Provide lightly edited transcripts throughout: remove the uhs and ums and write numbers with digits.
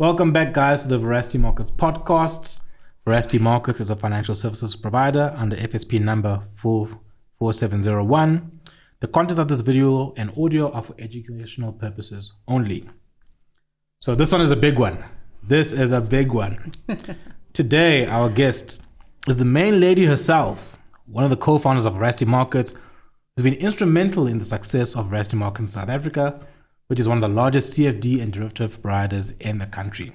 Welcome back, guys, to the Veracity Markets Podcast. Veracity Markets is a financial services provider under FSP number 44701. The content of this video and audio are for educational purposes only. So this one is a big one. This is a big one. Today, our guest is the main lady herself, one of the co-founders of Veracity Markets, who's been instrumental in the success of Veracity Markets in South Africa, which is one of the largest CFD and derivative providers in the country.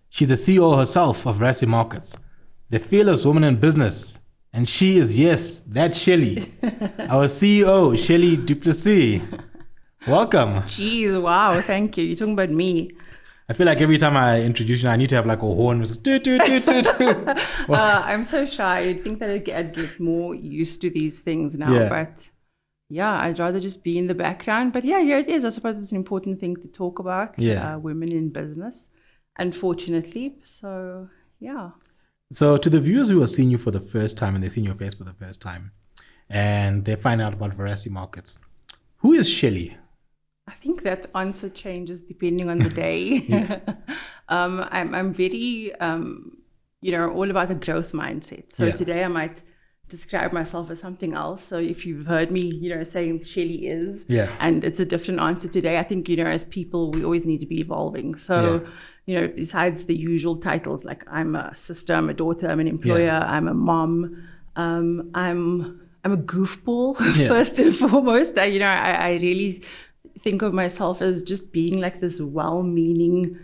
She's the CEO herself of Veracity Markets, the fearless woman in business. And she is, yes, that Shelley, our CEO, Shelley du Plessis. Welcome. Jeez, wow, thank you. You're talking about me. I feel like every time I introduce you, I need to have like a horn. Which is I'm so shy. You'd think that I'd get more used to these things now, but yeah, I'd rather just be in the background. But yeah, here it is. I suppose it's an important thing to talk about. Women in business, unfortunately. So yeah. So to the viewers who are seeing you for the first time and they're seeing your face for the first time and they find out about Veracity Markets, who is Shelley? I think that answer changes depending on the day. I'm very, all about the growth mindset. So today I might describe myself as something else. So if you've heard me, saying Shelley is, and it's a different answer today, I think, as people, we always need to be evolving. So, besides the usual titles, like I'm a sister, I'm a daughter, I'm an employer, I'm a mom, I'm a goofball, first and foremost. I really think of myself as just being like this well-meaning,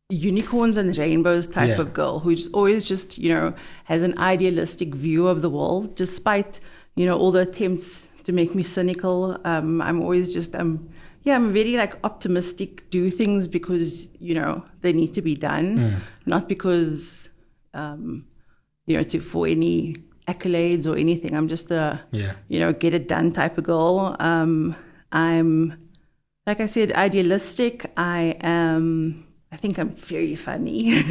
unicorns and rainbows type of girl who's always just, has an idealistic view of the world, despite, all the attempts to make me cynical. I'm always just, I'm very like optimistic, do things because, they need to be done, not because, for any accolades or anything. I'm just a, get it done type of girl. I'm, like I said, idealistic. I think I'm very funny.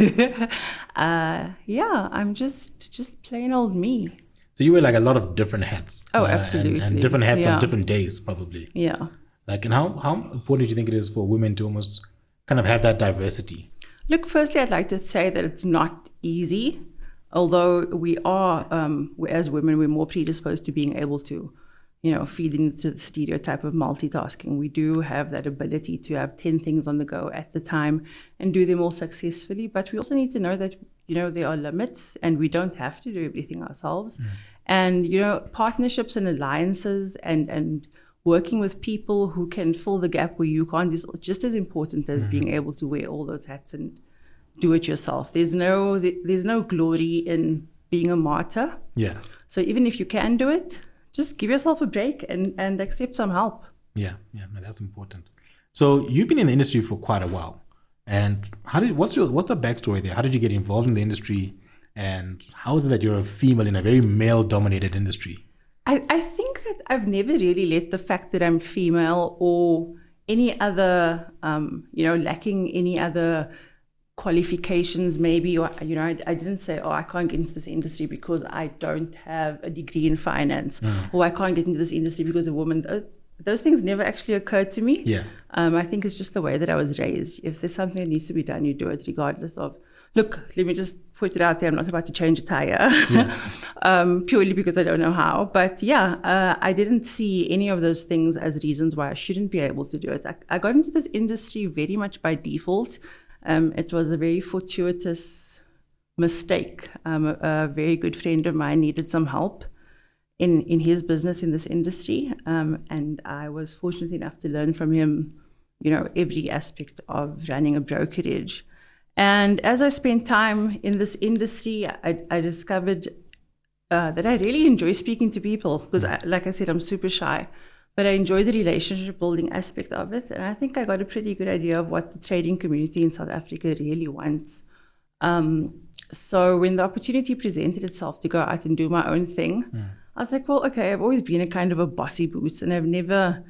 I'm just plain old me. So you wear like a lot of different hats. Oh, absolutely. And different hats on different days, probably. Yeah. Like, and how important do you think it is for women to almost kind of have that diversity? Look, firstly, I'd like to say that it's not easy. Although we are, as women, we're more predisposed to being able to, feed into the stereotype of multitasking. We do have that ability to have 10 things on the go at the time and do them all successfully. But we also need to know that, there are limits and we don't have to do everything ourselves. And, partnerships and alliances and working with people who can fill the gap where you can't is just as important as being able to wear all those hats and do it yourself. There's no glory in being a martyr. Yeah. So even if you can do it, just give yourself a break and accept some help. Yeah, that's important. So you've been in the industry for quite a while, and what's the backstory there? How did you get involved in the industry, and how is it that you're a female in a very male-dominated industry? I think that I've never really let the fact that I'm female or any other, lacking any other qualifications maybe, or I didn't say, I can't get into this industry because I don't have a degree in finance, or I can't get into this industry because a woman. Those things never actually occurred to me. I think it's just the way that I was raised. If there's something that needs to be done, you do it regardless of, look, let me just put it out there, I'm not about to change a tire purely because I don't know how. But I didn't see any of those things as reasons why I shouldn't be able to do it. I got into this industry very much by default. It was a very fortuitous mistake. A very good friend of mine needed some help in his business in this industry, and I was fortunate enough to learn from him, every aspect of running a brokerage. And as I spent time in this industry, I discovered that I really enjoy speaking to people because, like I said, I'm super shy. But I enjoy the relationship building aspect of it. And I think I got a pretty good idea of what the trading community in South Africa really wants. So when the opportunity presented itself to go out and do my own thing, I was like, well, okay, I've always been a kind of a bossy boots and I've never,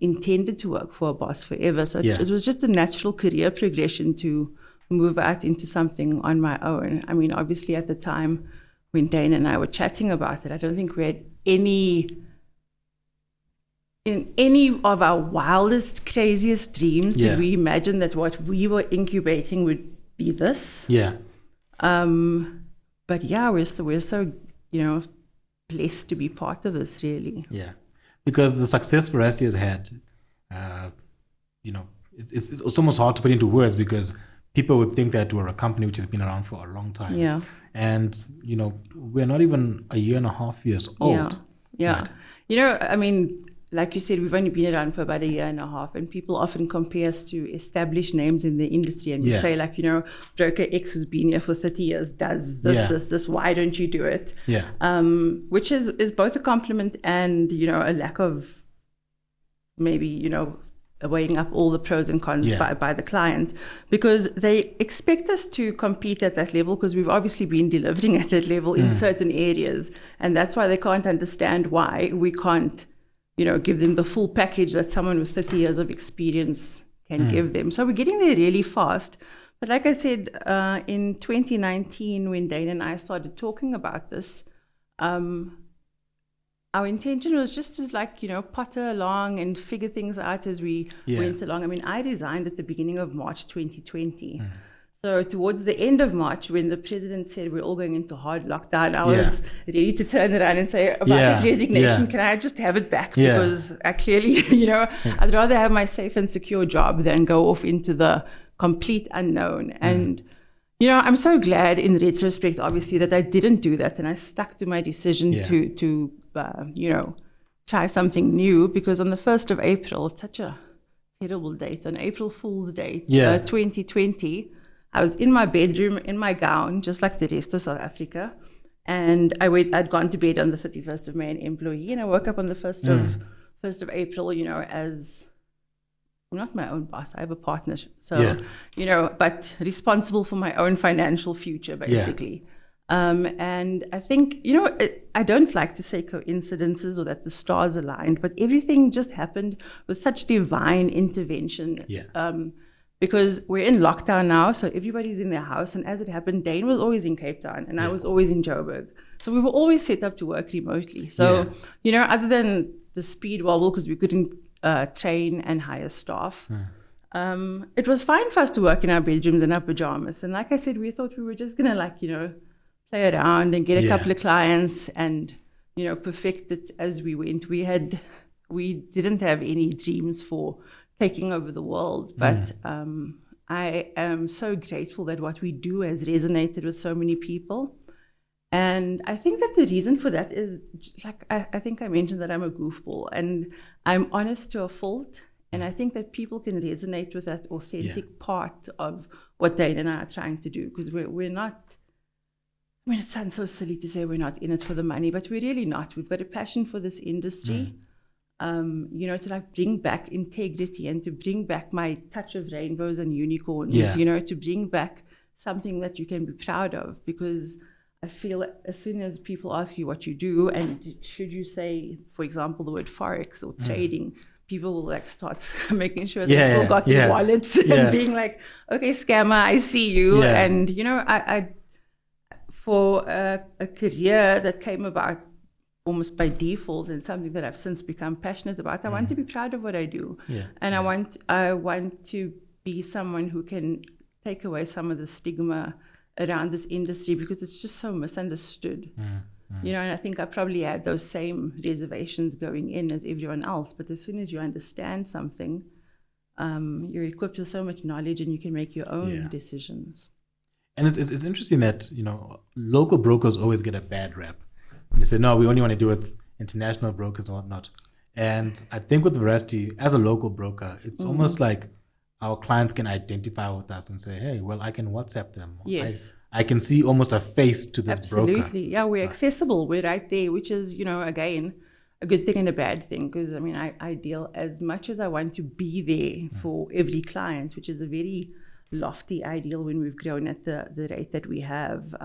intended to work for a boss forever. So it was just a natural career progression to move out into something on my own. I mean, obviously at the time when Dane and I were chatting about it, I don't think we had any in any of our wildest, craziest dreams, Yeah. did we imagine that what we were incubating would be this? Yeah. But yeah, we're so blessed to be part of this, really. Yeah. Because the success Veracity has had, it's almost hard to put into words because people would think that we're a company which has been around for a long time. Yeah. And, we're not even a year and a half years old. Yeah. Right? Like you said, we've only been around for about a year and a half, and people often compare us to established names in the industry and would say, like, broker X who's been here for 30 years does this, why don't you do it? Yeah. Which is both a compliment and, a lack of maybe, weighing up all the pros and cons by the client, because they expect us to compete at that level because we've obviously been delivering at that level in certain areas, and that's why they can't understand why we can't give them the full package that someone with 30 years of experience can give them. So we're getting there really fast. But like I said, in 2019, when Dane and I started talking about this, our intention was just to potter along and figure things out as we went along. I resigned at the beginning of March 2020. So towards the end of March, when the president said we're all going into hard lockdown, I was ready to turn around and say, about that resignation, can I just have it back? Because I clearly, I'd rather have my safe and secure job than go off into the complete unknown. And, I'm so glad in retrospect, obviously, that I didn't do that. And I stuck to my decision to try something new, because on the 1st of April, it's such a terrible date, on April Fool's Day, 2020, I was in my bedroom in my gown, just like the rest of South Africa. And I'd gone to bed on the 31st of May, an employee, and I woke up on the 1st of April, as I'm not my own boss. I have a partner. So, but responsible for my own financial future, basically. And I think, I don't like to say coincidences or that the stars aligned, but everything just happened with such divine intervention. Because we're in lockdown now, so everybody's in their house. And as it happened, Dane was always in Cape Town and I was always in Joburg. So we were always set up to work remotely. So, other than the speed wobble, because we couldn't train and hire staff, it was fine for us to work in our bedrooms in our pajamas. And like I said, we thought we were just going to, play around and get a couple of clients and, perfect it as we went. We didn't have any dreams for taking over the world, but I am so grateful that what we do has resonated with so many people. And I think that the reason for that is, I think I mentioned that I'm a goofball and I'm honest to a fault. And I think that people can resonate with that authentic part of what Dane and I are trying to do, because we're not, it sounds so silly to say we're not in it for the money, but we're really not. We've got a passion for this industry. To bring back integrity and to bring back my touch of rainbows and unicorns, to bring back something that you can be proud of, because I feel as soon as people ask you what you do and should you say, for example, the word Forex or trading, people will start making sure they still got their wallets and being like, okay, scammer, I see you. And, I for a career that came about almost by default and something that I've since become passionate about, I want to be proud of what I do. And I want to be someone who can take away some of the stigma around this industry, because it's just so misunderstood. And I think I probably had those same reservations going in as everyone else, but as soon as you understand something, you're equipped with so much knowledge and you can make your own decisions. And it's interesting that, local brokers always get a bad rap. You say, no, we only want to do with international brokers and whatnot. And I think with Veracity, as a local broker, it's almost like our clients can identify with us and say, hey, well, I can WhatsApp them. Yes. I can see almost a face to this broker. Absolutely. Yeah, we're accessible. We're right there, which is, again, a good thing and a bad thing. Because, I deal as much as I want to be there for every client, which is a very lofty ideal when we've grown at the rate that we have.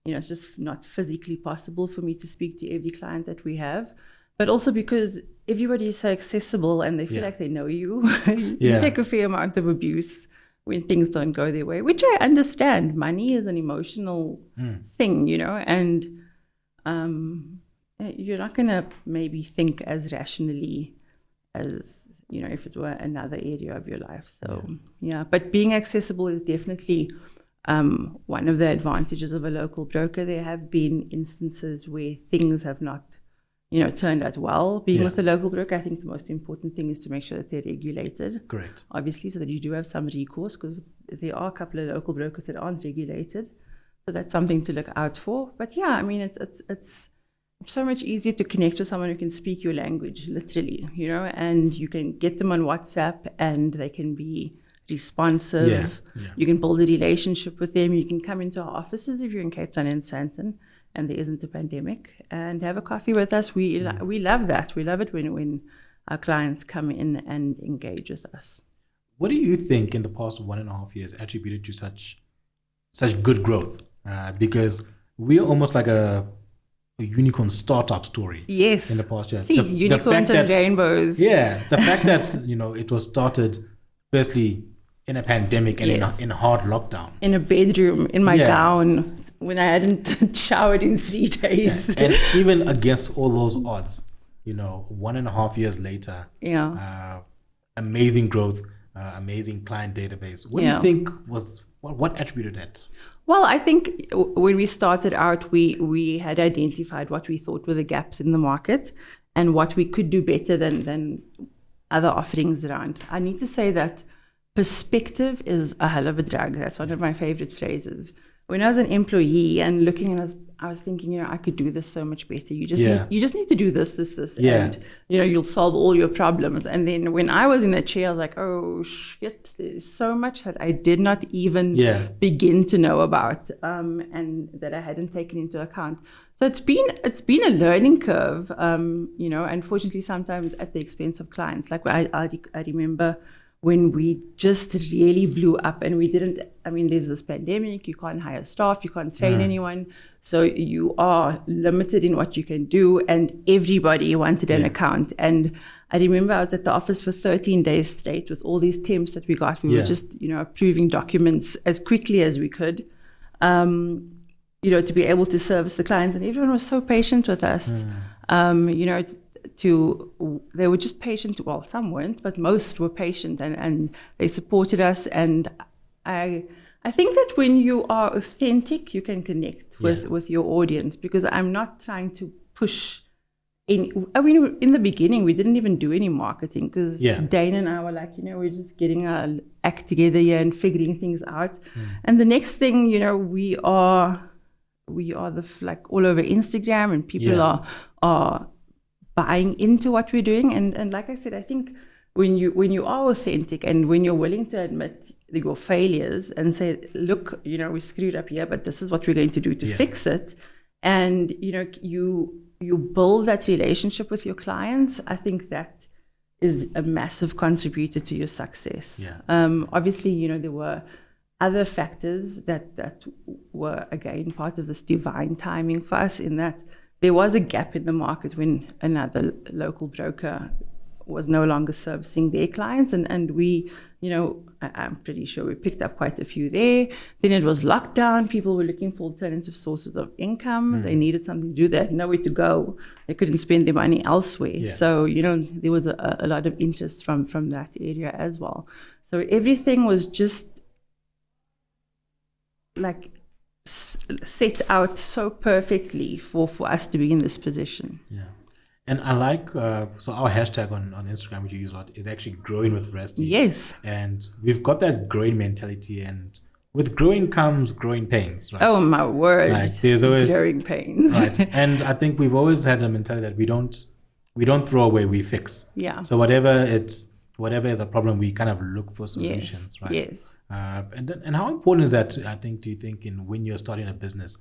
It's just not physically possible for me to speak to every client that we have. But also because everybody is so accessible and they feel like they know you. You take a fair amount of abuse when things don't go their way, which I understand. Money is an emotional thing, and you're not going to maybe think as rationally as if it were another area of your life. So but being accessible is definitely one of the advantages of a local broker. There have been instances where things have not turned out well. Being with a local broker, I think the most important thing is to make sure that they're regulated. Correct. Obviously, so that you do have some recourse, because there are a couple of local brokers that aren't regulated. So that's something to look out for. But it's so much easier to connect with someone who can speak your language, literally, and you can get them on WhatsApp and they can be responsive. You can build a relationship with them. You can come into our offices if you're in Cape Town and Sandton and there isn't a pandemic, and have a coffee with us. We love that. We love it when our clients come in and engage with us. What do you think in the past 1.5 years attributed to such good growth? Because we're almost like a unicorn startup story. Yes. In the past year. See, unicorns and rainbows. Yeah. The fact that, it was started firstly in a pandemic and in a hard lockdown. In a bedroom, in my gown, when I hadn't showered in 3 days. And even against all those odds, 1.5 years later, amazing growth, amazing client database. What do you think what attributed that? Well, I think when we started out, we had identified what we thought were the gaps in the market and what we could do better than other offerings around. I need to say that perspective is a hell of a drug. That's one of my favorite phrases. When I was an employee and looking, and I was thinking, I could do this so much better. You just need to do this, and you'll solve all your problems. And then when I was in that chair, I was like, oh shit, there's so much that I did not even begin to know about, and that I hadn't taken into account. So it's been a learning curve, unfortunately sometimes at the expense of clients. Like I remember when we just really blew up and there's this pandemic, you can't hire staff, you can't train anyone. So you are limited in what you can do, and everybody wanted an account. And I remember I was at the office for 13 days straight with all these temps that we got. We were just, approving documents as quickly as we could, to be able to service the clients. And everyone was so patient with us. They were just patient. Well, some weren't, but most were patient, and they supported us. And I think that when you are authentic, you can connect with your audience, because I'm not trying to push in the beginning, we didn't even do any marketing, because Dane and I were like, we're just getting our act together here and figuring things out. And the next thing, we are all over Instagram, and people are buying into what we're doing. And like I said, I think when you are authentic and when you're willing to admit your failures and say, look, we screwed up here, but this is what we're going to do to fix it. And, you build that relationship with your clients, I think that is a massive contributor to your success. Obviously, there were other factors that were, again, part of this divine timing for us, in that there was a gap in the market when another local broker was no longer servicing their clients. And we, I'm pretty sure we picked up quite a few there. Then it was lockdown. People were looking for alternative sources of income. They needed something to do. They had nowhere to go. They couldn't spend their money elsewhere. So, there was a lot of interest from that area as well. So everything was just like set out so perfectly for us to be in this position. And I like, so our hashtag on Instagram, which you use a lot, is actually growing with veracity. Yes. And we've got that growing mentality, and with growing comes growing pains, right? Oh my word. Like, there's always growing pains. Right. And I think we've always had a mentality that we don't throw away, we fix. So whatever is a problem, we kind of look for solutions, right? Yes. And how important is that, I think, do you think, when you're starting a business?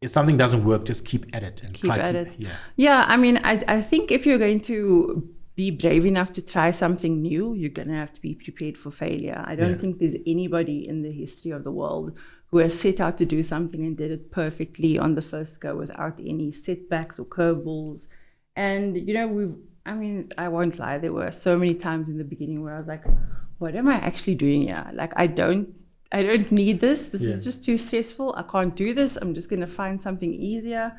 If something doesn't work, just keep at it and keep at it. I think if you're going to be brave enough to try something new, you're going to have to be prepared for failure. I don't think there's anybody in the history of the world who has set out to do something and did it perfectly on the first go without any setbacks or curveballs. And, I won't lie, there were so many times in the beginning where I was like, what am I actually doing here? Like, I don't need this. This is just too stressful. I can't do this. I'm just going to find something easier.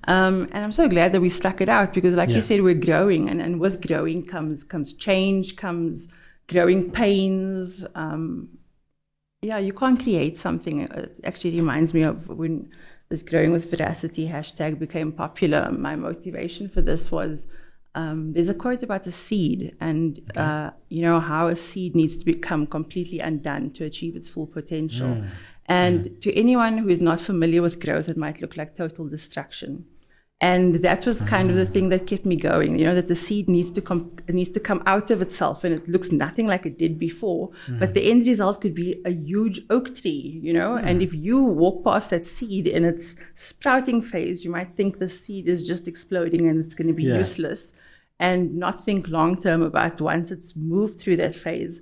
And I'm so glad that we stuck it out because, like you said, we're growing, and with growing comes change, comes growing pains. You can't create something. It actually reminds me of when this Growing with Veracity hashtag became popular. My motivation for this was there's a quote about a seed and, how a seed needs to become completely undone to achieve its full potential. And to anyone who is not familiar with growth, it might look like total destruction. And that was kind of the thing that kept me going, that the seed needs to come out of itself and it looks nothing like it did before. But the end result could be a huge oak tree, and if you walk past that seed in its sprouting phase, you might think the seed is just exploding and it's going to be useless, and not think long term about once it's moved through that phase,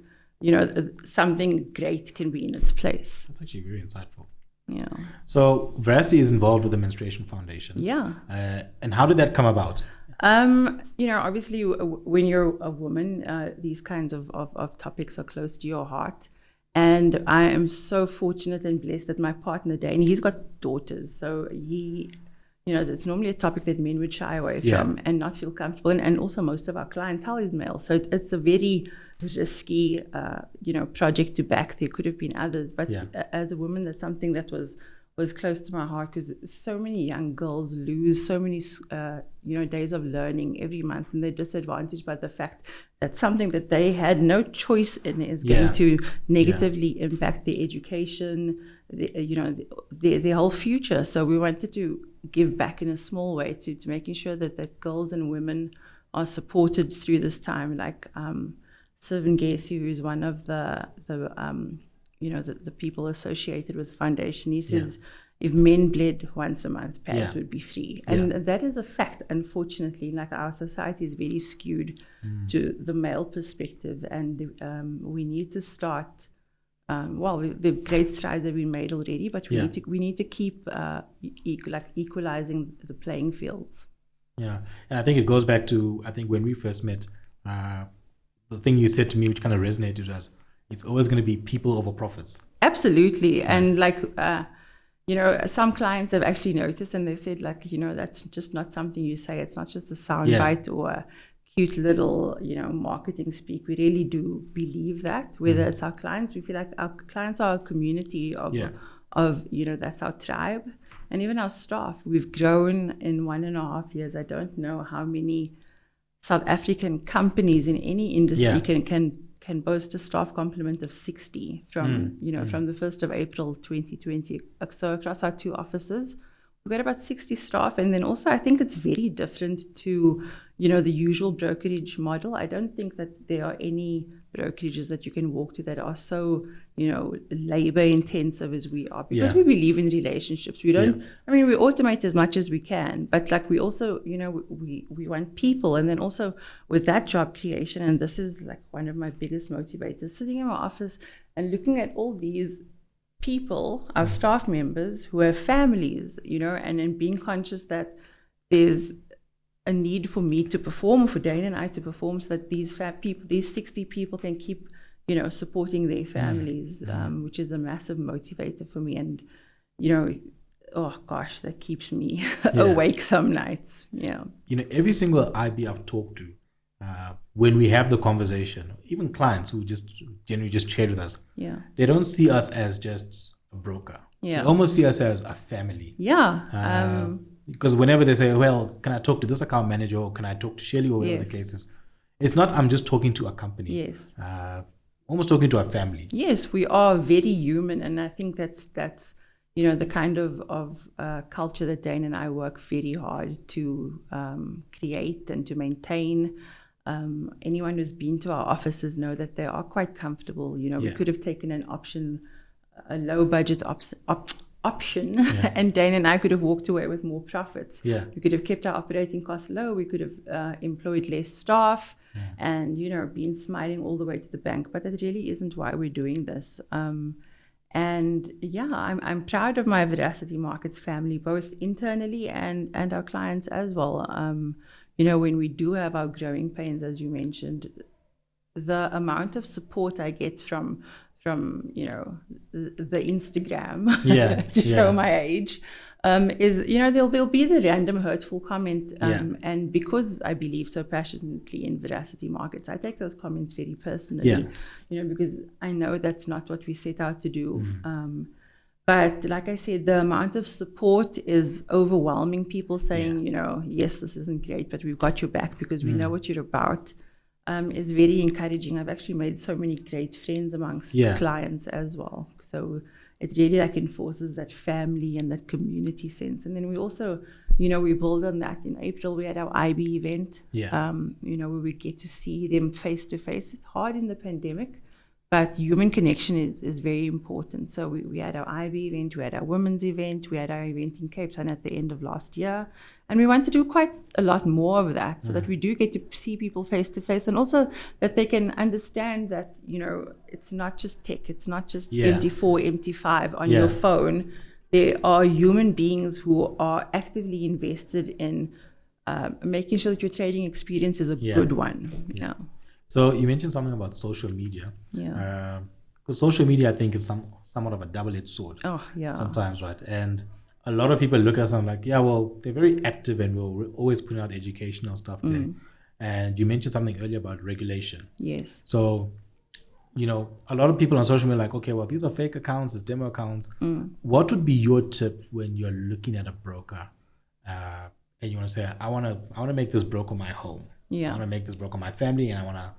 something great can be in its place. That's actually very insightful. Yeah. So Veracity is involved with the Menstruation Foundation. Yeah. And how did that come about? Obviously, when you're a woman, these kinds of topics are close to your heart. And I am so fortunate and blessed that my partner, Dane, he's got daughters. So it's normally a topic that men would shy away from and not feel comfortable. And also most of our clientele is male. So it's a very risky, project to back. There could have been others. But as a woman, that's something that was close to my heart because so many young girls lose so many, days of learning every month. And they're disadvantaged by the fact that something that they had no choice in is going to negatively impact their education, their whole future. So we wanted to give back in a small way to making sure that girls and women are supported through this time. Like Sylvan Gessie, who is one of the people associated with the foundation, he says if men bled once a month, pads would be free. And that is a fact, unfortunately. Like our society is very skewed to the male perspective, and we need to start. The great strides that we made already, but we need to keep equalizing the playing fields. Yeah, and I think it goes back to when we first met, the thing you said to me, which kind of resonated was, it's always going to be people over profits. Absolutely, and some clients have actually noticed, and they've said that's just not something you say. It's not just a soundbite or a cute little, marketing speak. We really do believe that, whether it's our clients, we feel like our clients are a community of that's our tribe. And even our staff, we've grown in 1.5 years. I don't know how many South African companies in any industry can boast a staff complement of 60 from the 1st of April 2020. So across our 2 offices, we've got about 60 staff. And then also I think it's very different to the usual brokerage model. I don't think that there are any brokerages that you can walk to that are so, labor intensive as we are, because we believe in relationships. We don't, we automate as much as we can, but we also, we want people. And then also with that job creation, and this is one of my biggest motivators, sitting in my office and looking at all these people, our staff members who have families, and then being conscious that there's a need for me to perform, for Dane and I to perform, so that these people, these 60 people can keep, supporting their families, which is a massive motivator for me. And, that keeps me awake some nights. Yeah. Every single IB I've talked to, when we have the conversation, even clients who just generally just chat with us, they don't see us as just a broker. They almost see us as a family. Because whenever they say, well, can I talk to this account manager, or can I talk to Shelley, or whatever the case is, it's not I'm just talking to a company. Almost talking to a family. Yes, we are very human, and I think that's the kind of culture that Dane and I work very hard to create and to maintain. Anyone who's been to our offices know that they are quite comfortable. We could have taken an option, a low budget option, and Dane and I could have walked away with more profits. We could have kept our operating costs low. We could have employed less staff, and been smiling all the way to the bank. But that really isn't why we're doing this. I'm proud of my Veracity Markets family, both internally and our clients as well. When we do have our growing pains, as you mentioned, the amount of support I get from the Instagram to show my age, is, there'll be the random hurtful comment. Yeah. And because I believe so passionately in Veracity Markets, I take those comments very personally, because I know that's not what we set out to do. But like I said, the amount of support is overwhelming. People saying, yes, this isn't great, but we've got your back because we know what you're about, is very encouraging. I've actually made so many great friends amongst clients as well. So it really enforces that family and that community sense. And then we also, we build on that. In April, we had our IB event, where we get to see them face to face. It's hard in the pandemic, but human connection is very important. So we had our IB event, we had our women's event, we had our event in Cape Town at the end of last year. And we want to do quite a lot more of that so that we do get to see people face to face, and also that they can understand that, it's not just tech, it's not just MT4, MT5 on your phone. There are human beings who are actively invested in making sure that your trading experience is a good one. So you mentioned something about social media. Yeah. Because social media, I think, is somewhat of a double-edged sword. Oh, yeah. Sometimes, right? And a lot of people look at us and like, they're very active and we're always putting out educational stuff there. And you mentioned something earlier about regulation. Yes. So, a lot of people on social media are like, okay, well, these are fake accounts, it's demo accounts. What would be your tip when you're looking at a broker and you want to say, I want to make this broker my home. Yeah. I want to make this broker my family, and I want to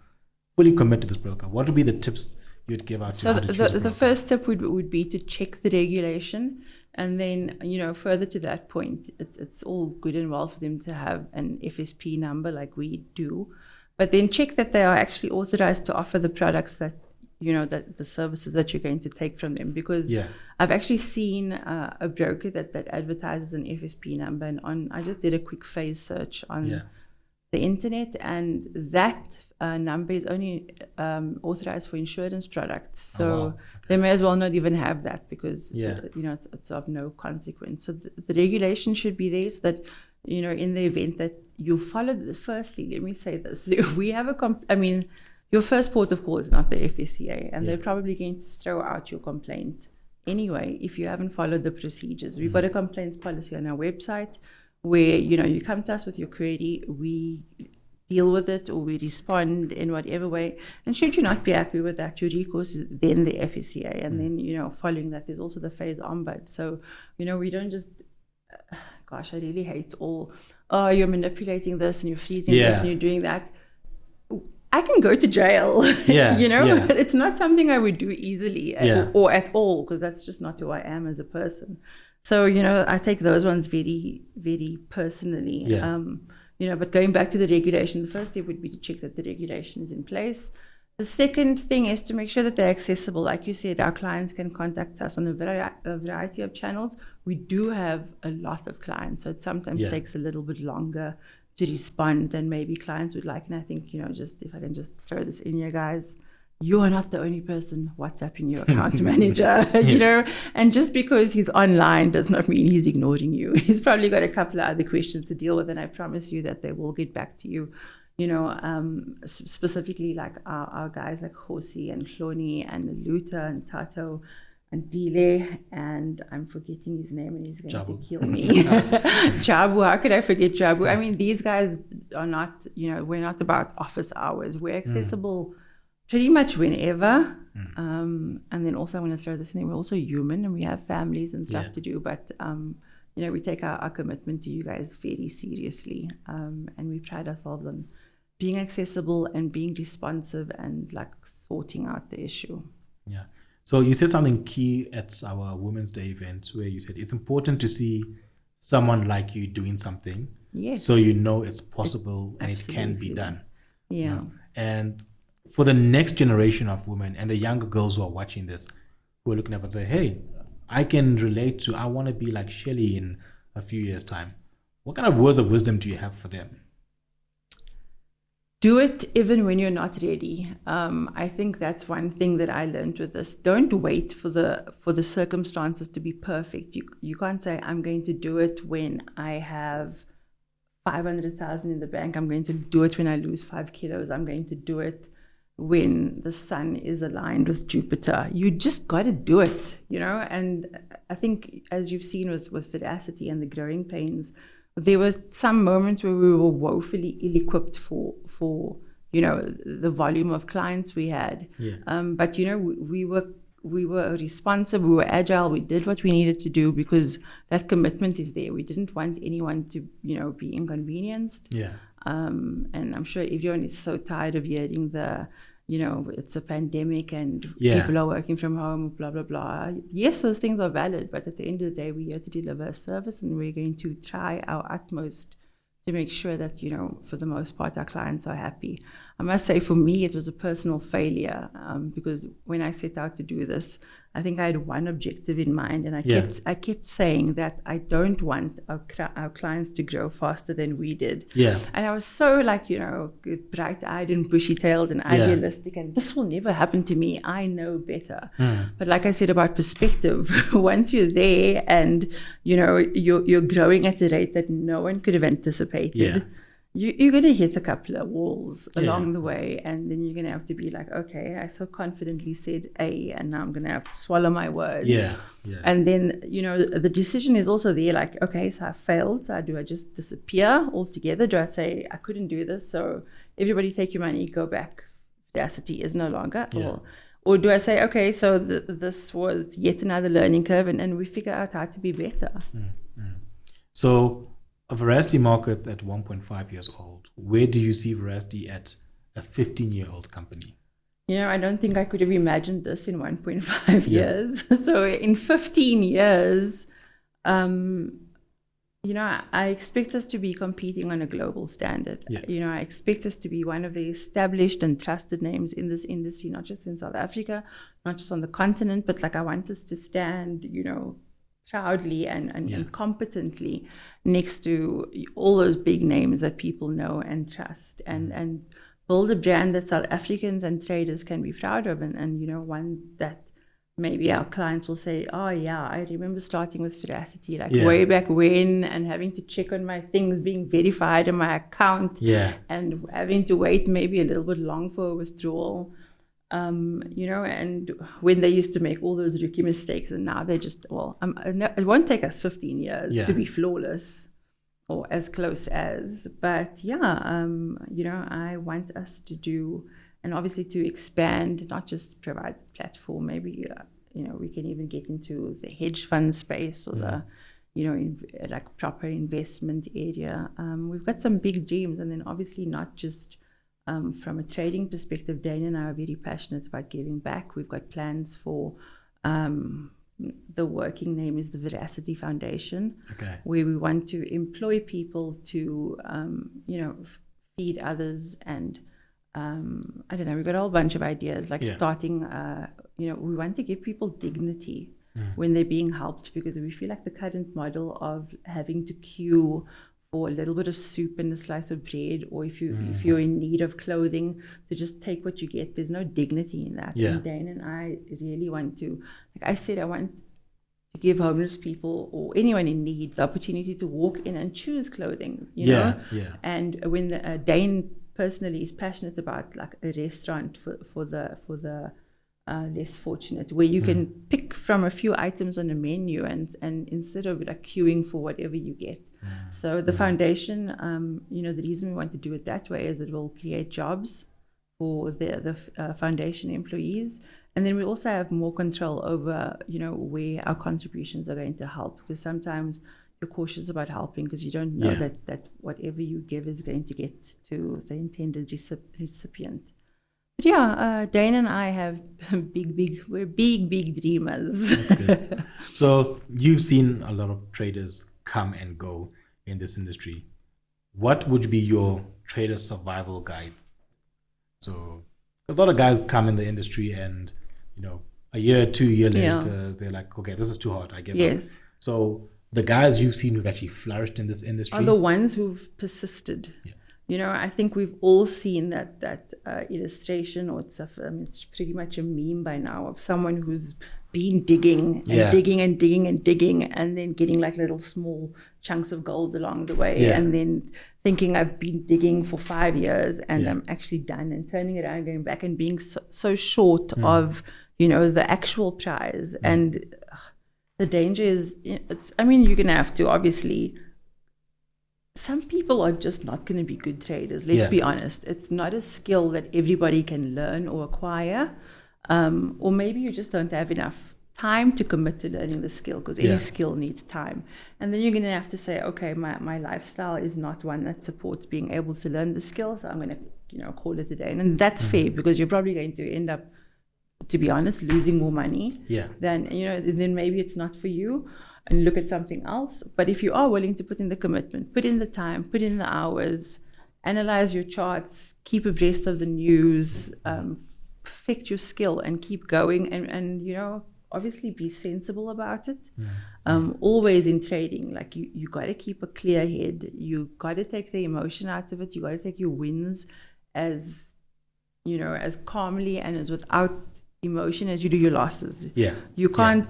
fully commit to this broker. What would be the tips you'd give out? So the first step would be to check the regulation, and then further to that point, it's all good and well for them to have an FSP number like we do, but then check that they are actually authorized to offer the products that that the services that you're going to take from them. Because I've actually seen a broker that advertises an FSP number, and I just did a quick phase search on the internet, and that number is only authorized for insurance products. So they may as well not even have that, because it's of no consequence. So the regulation should be there so that in the event that you follow. Firstly, let me say this: we have your first port of call is not the FSCA, and they're probably going to throw out your complaint anyway if you haven't followed the procedures. We've got a complaints policy on our website, where you come to us with your query, we deal with it, or we respond in whatever way. And should you not be happy with that, your recourse is then the FSCA, and then following that, there's also the phase ombud. So we don't just I really hate you're manipulating this and you're freezing this and you're doing that. I can go to jail. It's not something I would do easily or at all, because that's just not who I am as a person. So, I take those ones very, very personally. But going back to the regulation, the first step would be to check that the regulation is in place. The second thing is to make sure that they're accessible. Like you said, our clients can contact us on a variety of channels. We do have a lot of clients, so it sometimes takes a little bit longer to respond than maybe clients would like. And I think, just if I can just throw this in here, guys, you are not the only person WhatsApping your account manager, and just because he's online does not mean he's ignoring you. He's probably got a couple of other questions to deal with, and I promise you that they will get back to you. Specifically like our guys like Josi and Cloni and Luta and Tato and Dile, and I'm forgetting his name and he's going to kill me. Jabu, how could I forget Jabu? These guys are not, we're not about office hours. We're accessible pretty much whenever. And then also I want to throw this in there, we're also human and we have families and stuff to do, but we take our commitment to you guys very seriously, and we pride ourselves on being accessible and being responsive and sorting out the issue. So you said something key at our Women's Day event, where you said it's important to see someone like you doing something, so it's possible and it can be done. And for the next generation of women and the younger girls who are watching this, who are looking up and say, hey, I can relate to, I want to be like Shelley in a few years' time. What kind of words of wisdom do you have for them? Do it even when you're not ready. I think that's one thing that I learned with this. Don't wait for the circumstances to be perfect. You can't say, I'm going to do it when I have 500,000 in the bank. I'm going to do it when I lose 5 kilos. I'm going to do it when the sun is aligned with Jupiter. You just got to do it, And I think, as you've seen with Veracity and the growing pains, there were some moments where we were woefully ill-equipped for the volume of clients we had. But we were responsive, we were agile, we did what we needed to do because that commitment is there. We didn't want anyone to be inconvenienced. And I'm sure everyone is so tired of hearing it's a pandemic and people are working from home, blah, blah, blah. Yes, those things are valid, but at the end of the day, we're here to deliver a service, and we're going to try our utmost to make sure that, for the most part, our clients are happy. I must say, for me, it was a personal failure because when I set out to do this, I think I had one objective in mind, and I kept saying that I don't want our clients to grow faster than we did. And I was so bright-eyed and bushy-tailed and idealistic, and this will never happen to me. I know better. But like I said about perspective, once you're there and you're growing at a rate that no one could have anticipated. You're going to hit a couple of walls along the way, and then you're going to have to be like, okay, I so confidently said A, and now I'm going to have to swallow my words. And then, the decision is also there, like, okay, so I failed. So do I just disappear altogether? Do I say, I couldn't do this, so everybody take your money, go back. Veracity is no longer. Or do I say, okay, so this was yet another learning curve, and we figure out how to be better. So Veracity Markets at 1.5 years old, where do you see Veracity at a 15-year-old company? I don't think I could have imagined this in 1.5 years. So in 15 years, I expect us to be competing on a global standard. I expect us to be one of the established and trusted names in this industry, not just in South Africa, not just on the continent, but I want us to stand, proudly and competently next to all those big names that people know and trust, and build a brand that South Africans and traders can be proud of, and one that maybe our clients will say, oh yeah, I remember starting with Veracity way back when, and having to check on my things being verified in my account, and having to wait maybe a little bit long for a withdrawal. And when they used to make all those rookie mistakes, and now they just, it won't take us 15 years to be flawless or as close as, but I want us to do, and obviously to expand, not just provide the platform, maybe, we can even get into the hedge fund space or the, proper investment area. We've got some big dreams, and then obviously not just from a trading perspective. Dane and I are very passionate about giving back. We've got plans for the working name is the Veracity Foundation, where we want to employ people to, feed others. And I don't know, we've got a whole bunch of ideas, starting, we want to give people dignity when they're being helped, because we feel like the current model of having to queue or a little bit of soup and a slice of bread, or if you're in need of clothing, to just take what you get. There's no dignity in that. And Dane and I really want to, like I said, I want to give homeless people or anyone in need the opportunity to walk in and choose clothing, you know? And when Dane personally is passionate about a restaurant for the less fortunate, where you can pick from a few items on a menu, and instead of queuing for whatever you get. So the foundation, the reason we want to do it that way is it will create jobs for the foundation employees, and then we also have more control over, where our contributions are going to help, because sometimes you're cautious about helping because you don't know that whatever you give is going to get to the intended recipient. But Dane and I have we're big dreamers. That's good. So you've seen a lot of traders come and go in this industry. What would be your trader survival guide? So a lot of guys come in the industry and, a year, 2 years later, they're like, okay, this is too hard, I give up. So the guys you've seen who've actually flourished in this industry are the ones who've persisted. I think we've all seen that illustration, or it's pretty much a meme by now, of someone who's been digging and Yeah. digging and digging and digging, and then getting like little small chunks of gold along the way, Yeah. and then thinking I've been digging for 5 years and Yeah. I'm actually done, and turning it around, going back and being so short of, you know, the actual prize. And the danger is, I mean, you're going to have to, obviously, some people are just not going to be good traders. Let's be honest. It's not a skill that everybody can learn or acquire. Or maybe you just don't have enough time to commit to learning the skill, because any skill needs time. And then you're going to have to say, okay, my lifestyle is not one that supports being able to learn the skill, so I'm going to, you know, call it a day. And that's fair, because you're probably going to end up, to be honest, losing more money than, you know, then maybe it's not for you, and look at something else. But if you are willing to put in the commitment, put in the time, put in the hours, analyze your charts, keep abreast of the news, perfect your skill and keep going, and you know, obviously be sensible about it. Always in trading, like you got to keep a clear head. You got to take the emotion out of it. You got to take your wins as, you know, as calmly and as without emotion as you do your losses. You can't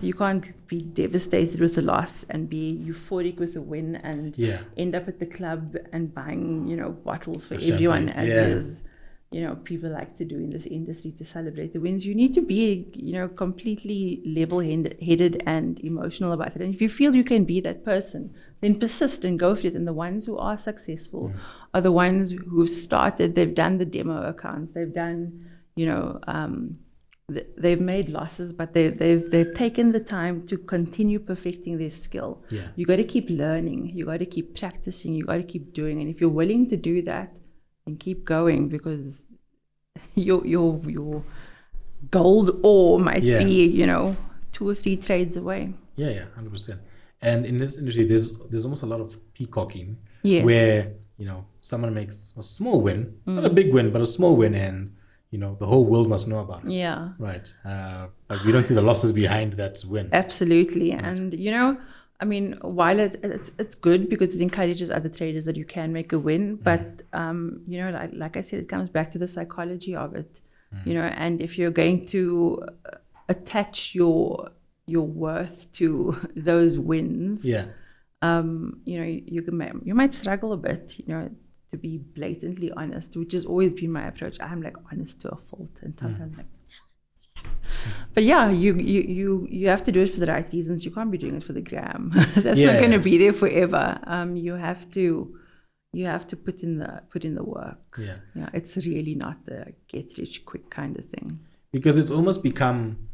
be devastated with a loss and be euphoric with a win and end up at the club and buying, you know, bottles for everyone, as is, you know, people like to do in this industry to celebrate the wins. You need to be, you know, completely level-headed and emotional about it. And if you feel you can be that person, then persist and go for it. And the ones who are successful are the ones who've started, they've done the demo accounts, they've done, you know, they've made losses, but they've taken the time to continue perfecting their skill. You got to keep learning, you got to keep practicing, you got to keep doing. And if you're willing to do that, and keep going, because your gold ore might be, you know, 2 or 3 trades away. 100%. And in this industry, there's almost a lot of peacocking, where, you know, someone makes a small win, not a big win, but a small win, and, you know, the whole world must know about it. Right. But we don't see the losses behind that win. Absolutely. Right. And, you know, I mean, while it's good because it encourages other traders that you can make a win, but you know, like I said, it comes back to the psychology of it, you know. And if you're going to attach your worth to those wins, you know, you might struggle a bit, you know, to be blatantly honest, which has always been my approach. I'm like honest to a fault, and sometimes like. But yeah, you have to do it for the right reasons. You can't be doing it for the gram. That's not going to be there forever. You have to put in the work. It's really not the get rich quick kind of thing. Because it's almost become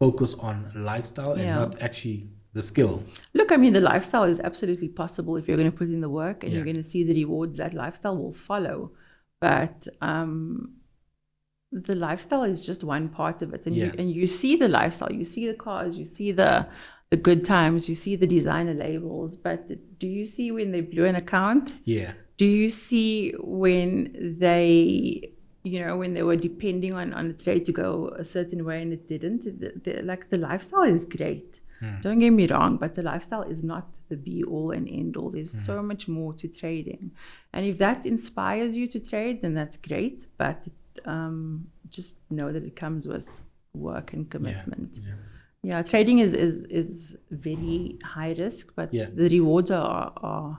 focused on lifestyle and not actually the skill. Look, I mean, the lifestyle is absolutely possible if you're going to put in the work and you're going to see the rewards. That lifestyle will follow, but the lifestyle is just one part of it, and you see the lifestyle, you see the cars, you see the good times, you see the designer labels, but do you see when they blew an account? Do you see when they, you know, when they were depending on a trade to go a certain way and it didn't? Like, the lifestyle is great. Don't get me wrong, but the lifestyle is not the be all and end all. There's so much more to trading, and if that inspires you to trade, then that's great. But just know that it comes with work and commitment. Trading is very high risk, but the rewards are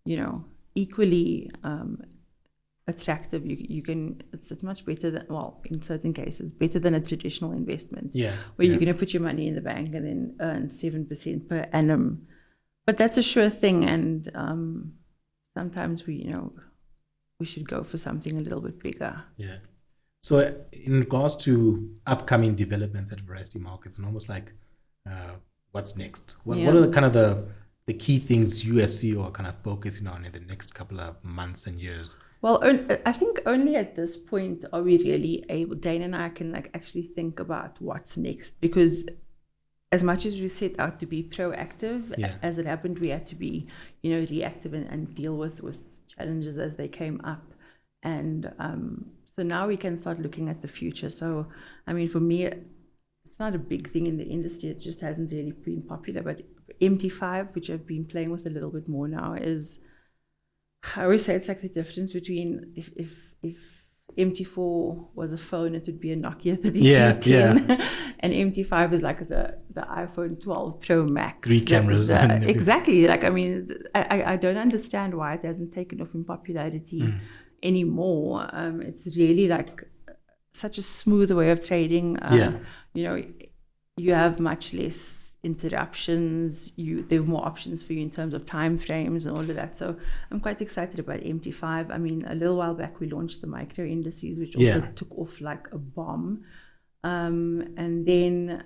you know, equally attractive. You can, it's much better than, well, in certain cases, better than a traditional investment, where you're going to put your money in the bank and then earn 7% per annum. But that's a sure thing, and sometimes we should go for something a little bit bigger. So in regards to upcoming developments at Veracity Markets, and almost like what's next? What are the kind of the key things you as CEO are kind of focusing on in the next couple of months and years? Well, I think only at this point are we really able, Dane and I can like actually think about what's next, because as much as we set out to be proactive, as it happened, we had to be, you know, reactive and deal with challenges as they came up. And so now we can start looking at the future. So, I mean, for me, it's not a big thing in the industry. It just hasn't really been popular. But MT5, which I've been playing with a little bit more now, is, I always say it's like the difference between if MT4 was a phone, it would be a Nokia 3210. And MT5 is like the iPhone 12 Pro Max. 3 cameras. Exactly. Like, I mean, I don't understand why it hasn't taken off in popularity anymore. It's really like such a smooth way of trading. You know, you have much less interruptions, there are more options for you in terms of time frames and all of that. So I'm quite excited about MT5. I mean, a little while back we launched the micro indices, which also took off like a bomb. And then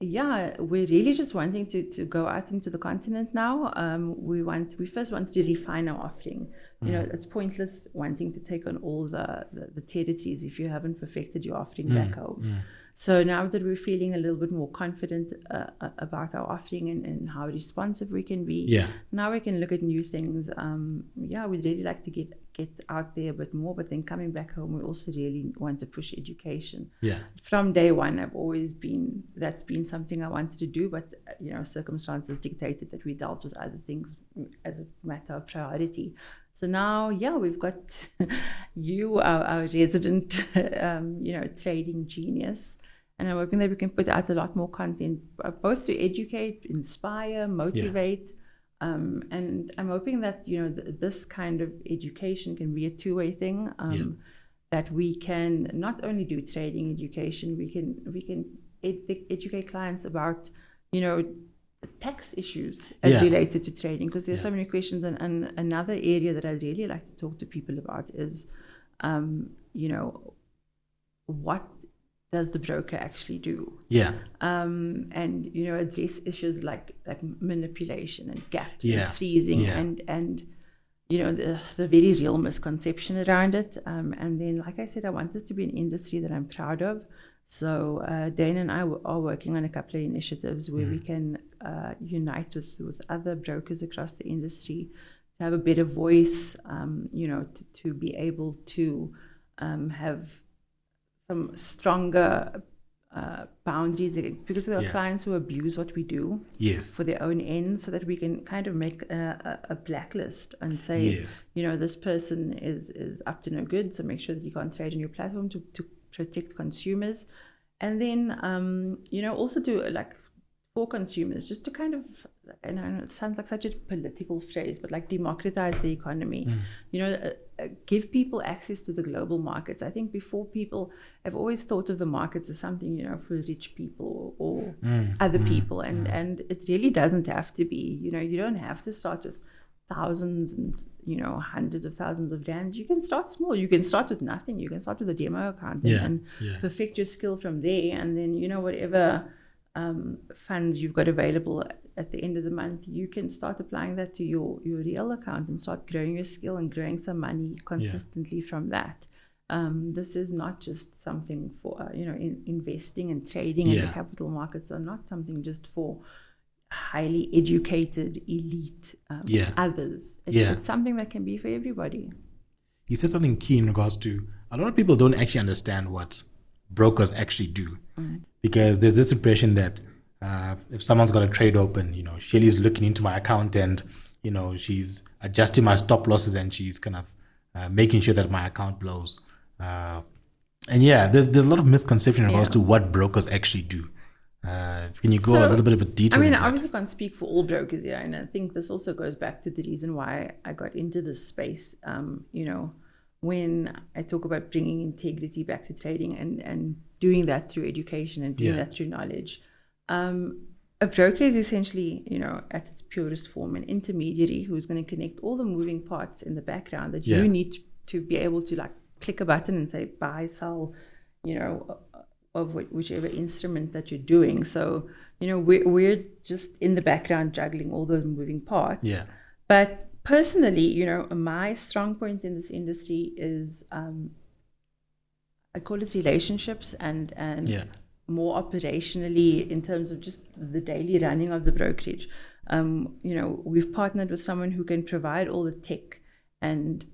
we're really just wanting to go out into the continent now. We first wanted to refine our offering. You know, it's pointless wanting to take on all the territories if you haven't perfected your offering back home. So now that we're feeling a little bit more confident about our offering and how responsive we can be, now we can look at new things. We'd really like to get out there a bit more, but then coming back home, we also really want to push education. From day one, that's been something I wanted to do, but you know, circumstances dictated that we dealt with other things as a matter of priority. So now, we've got you, our resident, trading genius. And I'm hoping that we can put out a lot more content, both to educate, inspire, motivate. And I'm hoping that, you know, this kind of education can be a two-way thing, that we can not only do trading education, we can educate clients about, you know, tax issues as related to trading, because there's so many questions. And another area that I'd really like to talk to people about is, you know, what does the broker actually do? And you know, address issues like manipulation and gaps and freezing and you know, the very real misconception around it. And then, like I said, I want this to be an industry that I'm proud of. So Dana and I are working on a couple of initiatives where we can unite with other brokers across the industry to have a better voice, you know, to be able to have some stronger boundaries, because there are clients who abuse what we do for their own ends, so that we can kind of make a blacklist and say, you know, this person is up to no good, so make sure that you can't trade on your platform to protect consumers. And then, you know, also do like for consumers, just to kind of, and I know it sounds like such a political phrase, but like democratize the economy, you know, give people access to the global markets. I think before, people have always thought of the markets as something, you know, for rich people or other people. And it really doesn't have to be, you know, you don't have to start with thousands and, you know, hundreds of thousands of rands. You can start small. You can start with nothing. You can start with a demo account and perfect your skill from there. And then, you know, whatever funds you've got available at the end of the month, you can start applying that to your real account and start growing your skill and growing some money consistently from that. This is not just something for, you know, investing and trading in the capital markets are not something just for highly educated elite others. It's something that can be for everybody. You said something key in regards to a lot of people don't actually understand what brokers actually do, because there's this impression that if someone's got a trade open, you know, Shelley's looking into my account and, you know, she's adjusting my stop losses and she's kind of making sure that my account blows. And there's a lot of misconception in regards to what brokers actually do. Can you go a little bit of a detail? I mean, I obviously can't speak for all brokers here, and I think this also goes back to the reason why I got into this space. You know, when I talk about bringing integrity back to trading and doing that through education and doing that through knowledge, a broker is essentially, you know, at its purest form, an intermediary who's going to connect all the moving parts in the background that you need to be able to like click a button and say buy, sell, you know, of whichever instrument that you're doing. So, you know, we're just in the background juggling all those moving parts. But personally, you know, my strong point in this industry is I call it relationships and more operationally in terms of just the daily running of the brokerage. You know, we've partnered with someone who can provide all the tech, and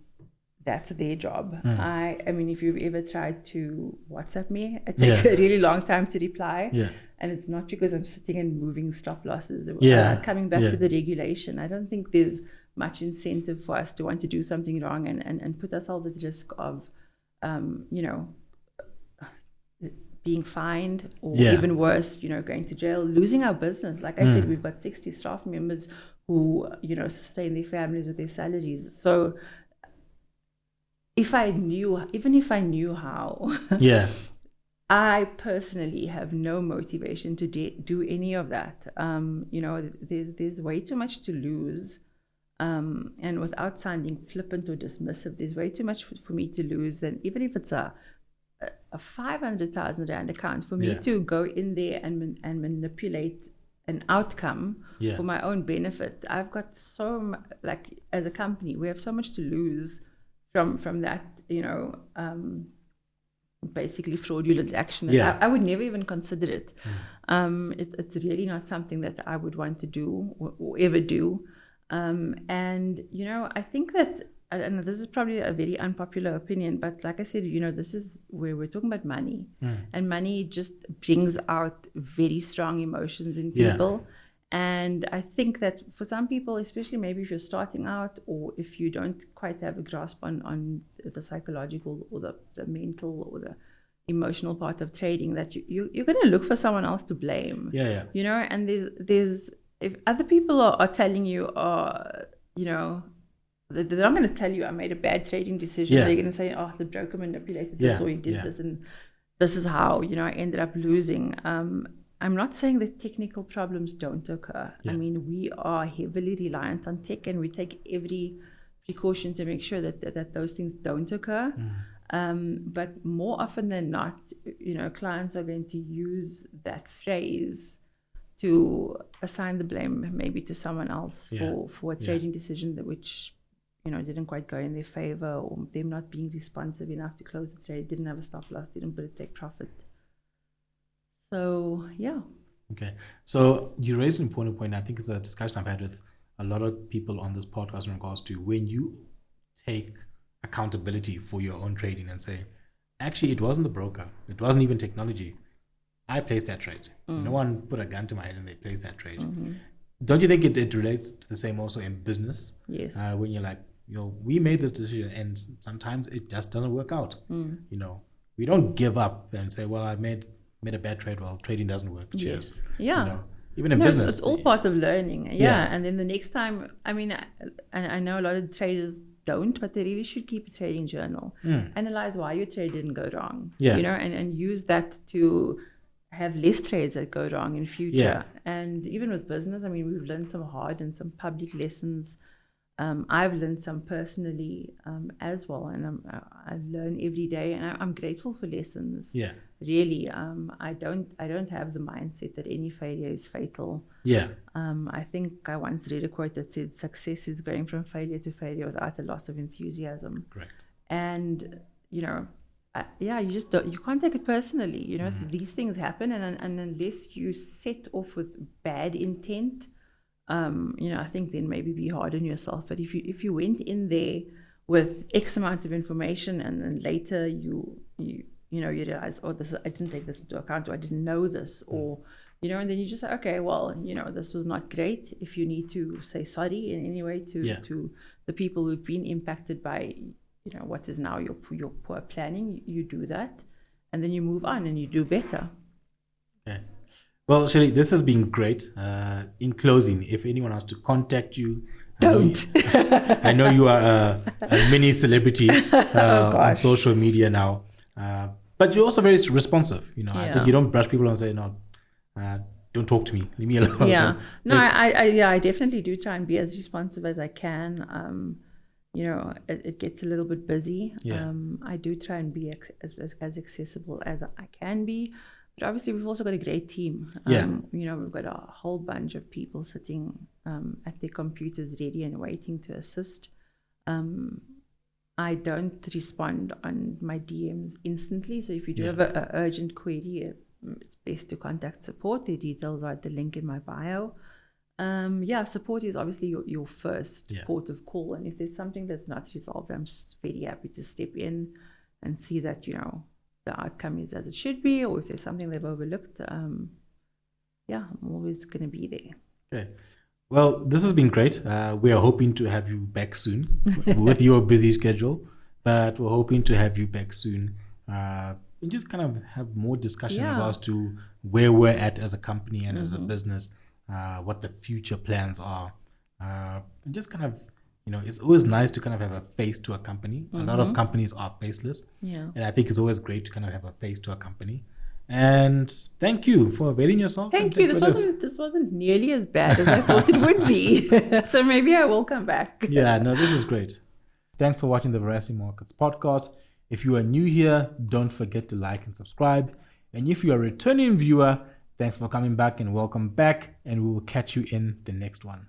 that's their job. I mean, if you've ever tried to WhatsApp me, it takes a really long time to reply. And it's not because I'm sitting and moving stop losses. Coming back to the regulation, I don't think there's much incentive for us to want to do something wrong and put ourselves at risk of being fined, or even worse, going to jail, losing our business. Like I said, we've got 60 staff members who, sustain their families with their salaries. So even if I knew how, I personally have no motivation to do any of that. There's way too much to lose. And without sounding flippant or dismissive, there's way too much for me to lose. Than even if it's a 500,000 Rand account, for me to go in there and manipulate an outcome for my own benefit. I've got as a company, we have so much to lose from that, basically fraudulent action. I would never even consider it. It's really not something that I would want to do or ever do. I think that, and this is probably a very unpopular opinion, but like I said, this is where we're talking about money, and money just brings out very strong emotions in people. And I think that for some people, especially maybe if you're starting out, or if you don't quite have a grasp on the psychological or the mental or the emotional part of trading, that you're going to look for someone else to blame. And there's if other people are telling you, they're not going to tell you I made a bad trading decision. They're going to say, oh, the broker manipulated this, or he did this, and this is how I ended up losing. I'm not saying that technical problems don't occur. I mean, we are heavily reliant on tech, and we take every precaution to make sure that those things don't occur. But more often than not, clients are going to use that phrase to assign the blame maybe to someone else for a trading decision which didn't quite go in their favor, or them not being responsive enough to close the trade, didn't have a stop loss, didn't put a take profit. So okay, so you raised an important point. I think it's a discussion I've had with a lot of people on this podcast in regards to when you take accountability for your own trading and say, actually, it wasn't the broker, it wasn't even technology, I placed that trade. No one put a gun to my head and they placed that trade. Don't you think it relates to the same also in business? Yes. When you're like, we made this decision and sometimes it just doesn't work out. We don't give up and say, well, I made a bad trade. Well, trading doesn't work. Cheers. Yeah. Even in business. It's all part of learning. And then the next time, I know a lot of traders don't, but they really should keep a trading journal. Analyze why your trade didn't go wrong. And use that to have less trades that go wrong in future. And even with business, we've learned some hard and some public lessons. I've learned some personally as well, and I learn every day, and I'm grateful for lessons. Really, I don't have the mindset that any failure is fatal. I think I once read a quote that said, "Success is going from failure to failure without a loss of enthusiasm." Correct. And you can't take it personally. These things happen, and unless you set off with bad intent, I think then maybe be hard on yourself. But if you went in there with X amount of information, and then later you realize, oh, I didn't take this into account, or I didn't know this, or and then you just say, okay, well, this was not great. If you need to say sorry in any way to the people who've been impacted by what is now your poor planning, you do that, and then you move on and you do better. Okay. Well, Shelley, this has been great. In closing, if anyone has to contact you, don't. I know you are a mini celebrity on social media now, but you're also very responsive. I think you don't brush people and say, no, don't talk to me, leave me alone. I definitely do try and be as responsive as I can. It gets a little bit busy. I do try and be as accessible as I can be. But obviously, we've also got a great team. We've got a whole bunch of people sitting at their computers ready and waiting to assist. I don't respond on my DMs instantly. So if you do have an urgent query, it's best to contact support. The details are at the link in my bio. Support is obviously your first port of call. And if there's something that's not resolved, I'm just very happy to step in and see that, the outcome is as it should be, or if there's something they've overlooked, I'm always going to be there. Okay. Well, this has been great. We are hoping to have you back soon with your busy schedule. But we're hoping to have you back soon and just kind of have more discussion as to where we're at as a company and as a business, what the future plans are. And just kind of, it's always nice to kind of have a face to a company. A lot of companies are faceless. Yeah. And I think it's always great to kind of have a face to a company. And thank you for availing yourself. Thank you. This wasn't nearly as bad as I thought it would be. So maybe I will come back. Yeah, no, this is great. Thanks for watching the Veracity Markets Podcast. If you are new here, don't forget to like and subscribe. And if you're a returning viewer, thanks for coming back and welcome back. And we will catch you in the next one.